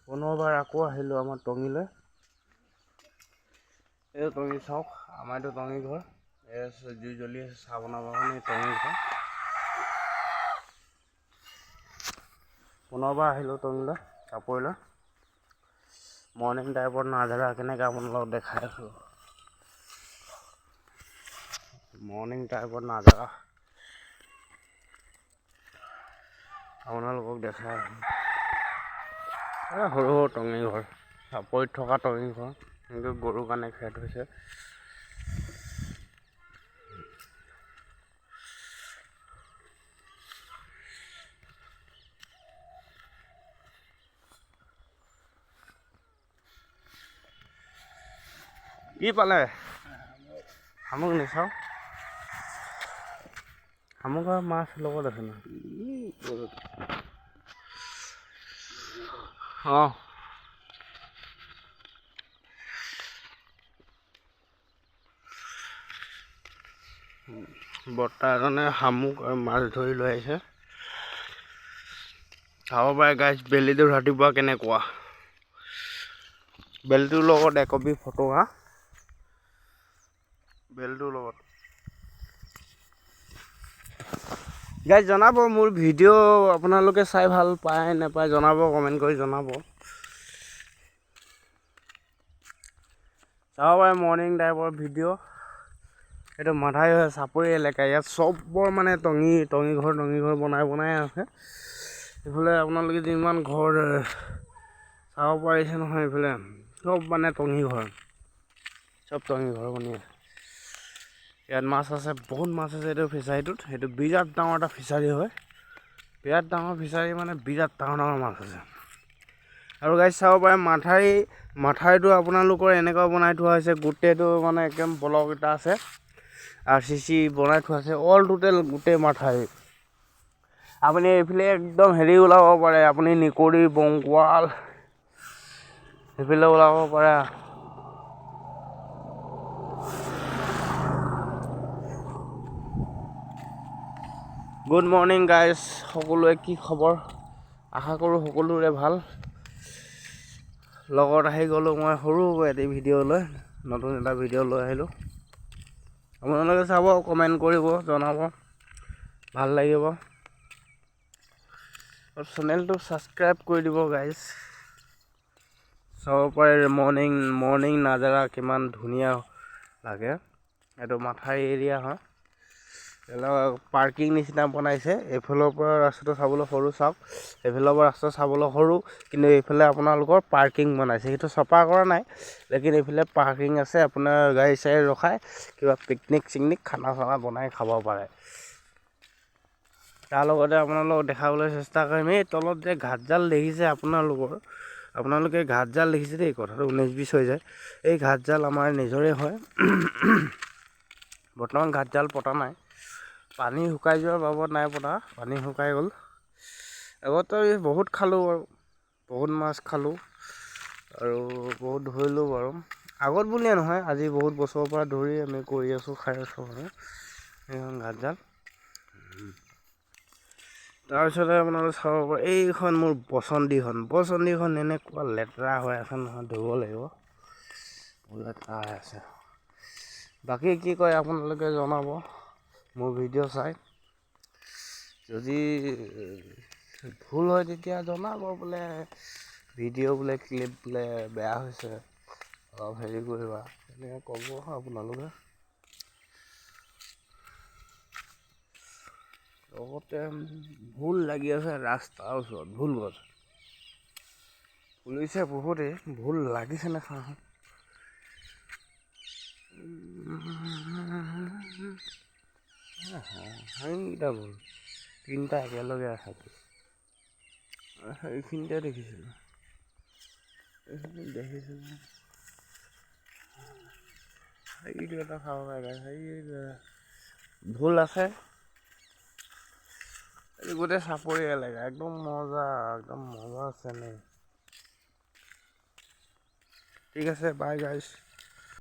পুনৰবাৰ আকৌ আহিলোঁ আমাৰ টঙিলৈ। এই টঙি চাওক, আমাৰ এইটো টঙি ঘৰ। এই জুই জ্বলি আছে, চাহ বনাবৰ কাৰণে টঙি ঘৰ। পুনৰবাৰ আহিলোঁ টঙিলৈ, চাপৰিলৈ। মৰ্ণিং টাইপত নাজাৰা কেনেকৈ আপোনালোকক দেখাই আছোঁ। মৰ্ণিং টাইপত নাজাৰা আপোনালোকক দেখাই আছোঁ। সৰু সৰু টঙি ঘৰ, চাপৰিত থকা টঙি ঘৰ। কিন্তু গৰুৰ কাৰণে খেত হৈছে। কি পালে? শামুক নিচাওঁ। শামুকৰ মাছ লগত আছে ন? অঁ, বৰ্তা এজনে শামুক আৰু মাছ ধৰি লৈ আহিছে। চাব পাৰে গাইজ, বেলিটো ৰাতিপুৱা কেনেকুৱা। বেলিটোৰ লগত একপি ফটো হা, বেলিটোৰ লগত। গাইজ জনাব, মোৰ ভিডিঅ' আপোনালোকে চাই ভাল পায় নাপায় জনাব, কমেণ্ট কৰি জনাব। চাব পাৰে মৰ্ণিং টাইপৰ ভিডিঅ'। এইটো মাথাই চাপৰি এলেকা, ইয়াত চবৰ মানে টঙি ঘৰ বনাই আছে। এইফালে আপোনালোকে যিমান ঘৰ চাব পাৰিছে নহয়, এইফালে চব মানে টঙি ঘৰ, চব টঙি ঘৰ বনি আছে। ইয়াত মাছ আছে, বহুত মাছ আছে এইটো ফিচাৰীটোত। সেইটো বিৰাট ডাঙৰ এটা ফিচাৰী হয়। বিৰাট ডাঙৰ ফিচাৰী মানে বিৰাট ডাঙৰ মাছ আছে। আৰু গাইজ চাব পাৰে মাথাৰিটো আপোনালোকৰ এনেকুৱা বনাই থোৱা হৈছে, গোটেইটো মানে একদম ব্লক এটা আছে। RCC বনাই থোৱা আছে, অল টোটেল গোটেই মাথাউৰি। আপুনি এইফালে একদম হেৰি ওলাব পাৰে, আপুনি নিকৰি বংকোৱাল সেইফালে ওলাব পাৰে। গুড মৰ্ণিং গাইজ, সকলোৱে কি খবৰ? আশা কৰোঁ সকলোৰে ভাল। লগত আহি গ'লোঁ মই সৰু এটি ভিডিঅ' লৈ, নতুন এটা ভিডিঅ' লৈ আহিলোঁ। আপোনালোকে চাব, কমেণ্ট কৰিব, জনাব, ভাল লাগিব। আৰু চেনেলটো ছাবস্ক্ৰাইব কৰি দিব গাইজ। চাব পাৰে মৰ্ণিং নাজাৰা কিমান ধুনীয়া লাগে। এইটো মাথাউৰি এৰিয়া হয়। পাৰ্কিং নিচিনা বনাইছে। এইফালৰ পৰা ৰাস্তাটো চাবলৈ সৰু, চাওক এইফালৰ পৰা ৰাস্তা চাবলৈ সৰু, কিন্তু এইফালে আপোনালোকৰ পাৰ্কিং বনাইছে। সেইটো চফা কৰা নাই, লেকিন এইফালে পাৰ্কিং আছে। আপোনাৰ গাড়ী চাড়ী ৰখাই কিবা পিকনিক খানা চানা বনাই খাব পাৰে। তাৰ লগতে আপোনালোকক দেখাবলৈ চেষ্টা কৰিম, এই তলত যে ঘাটজাল দেখিছে আপোনালোকে ঘাটজাল দেখিছে দেই, কথাটো 19-20 হৈ যায়। এই ঘাটজাল আমাৰ নিজৰে হয়। বৰ্তমান ঘাটজাল পতা নাই, পানী শুকাই যোৱাৰ বাবদ নাই পতা, পানী শুকাই গ'ল। আগতে বহুত খালোঁ বাৰু, বহুত মাছ খালোঁ আৰু বহুত ধৰিলোঁ বাৰু। আগত বুলিয়ে নহয়, আজি বহুত বছৰৰ পৰা ধৰি আমি কৰি আছোঁ, খাই আছোঁ মানে এইখন ঘাটজাল। তাৰপিছতে আপোনালোকে চাব পাৰে, এইখন মোৰ বচন্তিখন এনেকুৱা লেতেৰা হৈ আছে নহয়, ধুব লাগিব, বহুত লেতেৰা হৈ আছে। বাকী কি কয় আপোনালোকে জনাব মোৰ ভিডিঅ' চাই। যদি ভুল হয় তেতিয়া জনাব, বোলে ভিডিঅ' বোলে ক্লিপ বোলে বেয়া হৈছে, অলপ হেৰি কৰিবা, এনেকৈ ক'ব আপোনালোকে। লগতে ভুল লাগি আছে ৰাস্তাৰ ওচৰত, ভুল গছ ফুলিছে বহুতেই, ভুল লাগিছে নে চাওঁ। সেইকেইটা ভুল, তিনিটা একেলগে আছে। সেইখিনিতে দেখিছিলোঁ, সেইটো এটা খাব পাৰে, ভুল আছে। এই গোটেই চাপৰি এলেকা, একদম মজা আছে নে। ঠিক আছে, বাই গাইজ।